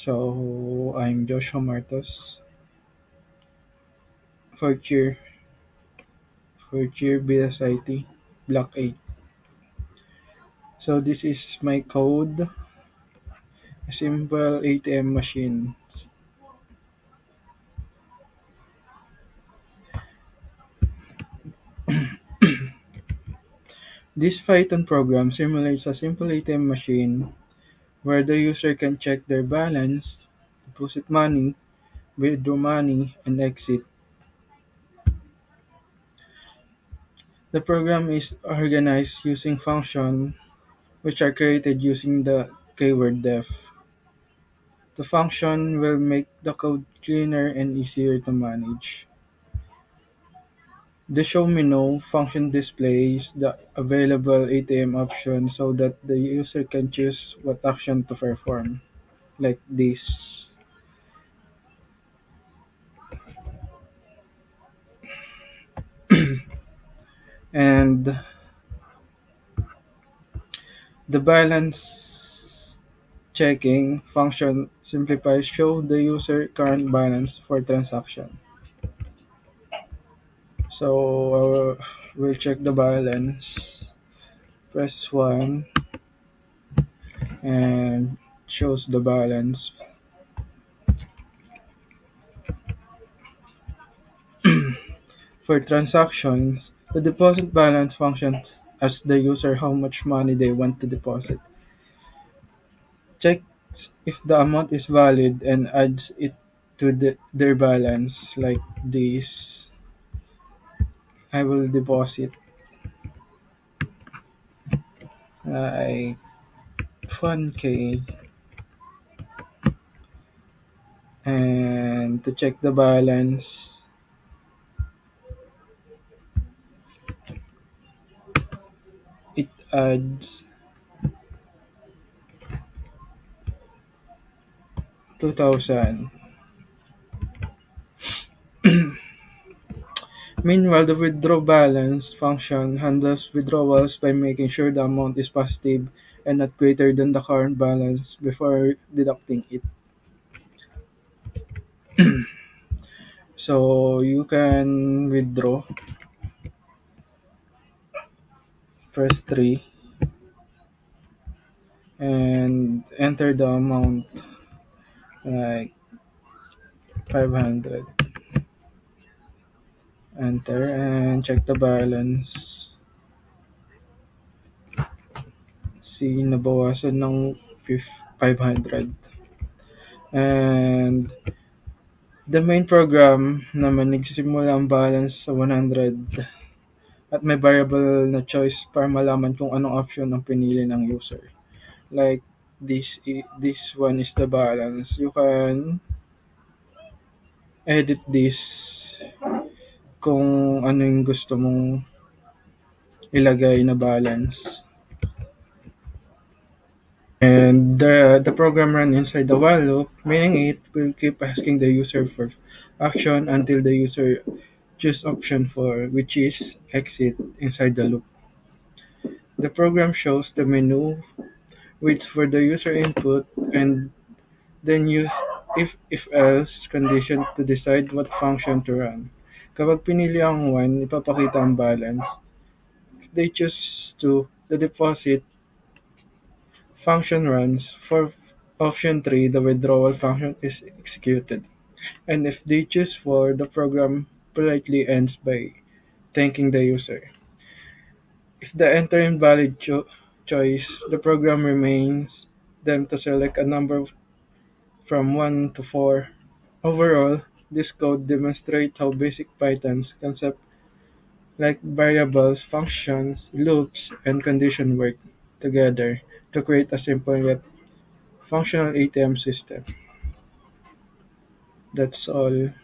So I'm Joshua Martos, fourth year, fourth year BSIT, Block 8. So this is my code, a simple ATM machine. This Python program simulates a simple ATM machine where the user can check their balance, deposit money, withdraw money, and exit. The program is organized using functions which are created using the keyword def. The function will make the code cleaner and easier to manage. The Show Me Now function displays the available ATM options so that the user can choose what action to perform, like this. And the balance checking function simplifies show the user current balance for transaction. So we'll check the balance. Press 1 and shows the balance. For transactions, the deposit balance function asks the user how much money they want to deposit, checks if the amount is valid, and adds it to their balance like this. I will deposit like 1k, and to check the balance, it adds 2,000. Meanwhile, the withdraw balance function handles withdrawals by making sure the amount is positive and not greater than the current balance before deducting it. So you can withdraw, press 3, and enter the amount like 500. Enter and check the balance. See, nabawasan ng 500. And the main program naman nagsisimula ang balance sa 100 at may variable na choice para malaman kung anong option ang pinili ng user. Like this one is the balance. You can edit this kung ano yung gusto mong ilagay na balance. And the program run inside the while loop, meaning it will keep asking the user for action until the user choose option 4, which is exit inside the loop. The program shows the menu, waits for the user input, and then use if else condition to decide what function to run. Kapag pinili ang 1, ipapakita ang balance. If they choose to, the deposit function runs. For option 3, the withdrawal function is executed. And if they choose 4, the program politely ends by thanking the user. If they enter invalid choice, the program remains them to select a number from 1 to 4. Overall, this code demonstrates how basic Python's concepts like variables, functions, loops, and condition work together to create a simple yet functional ATM system. That's all.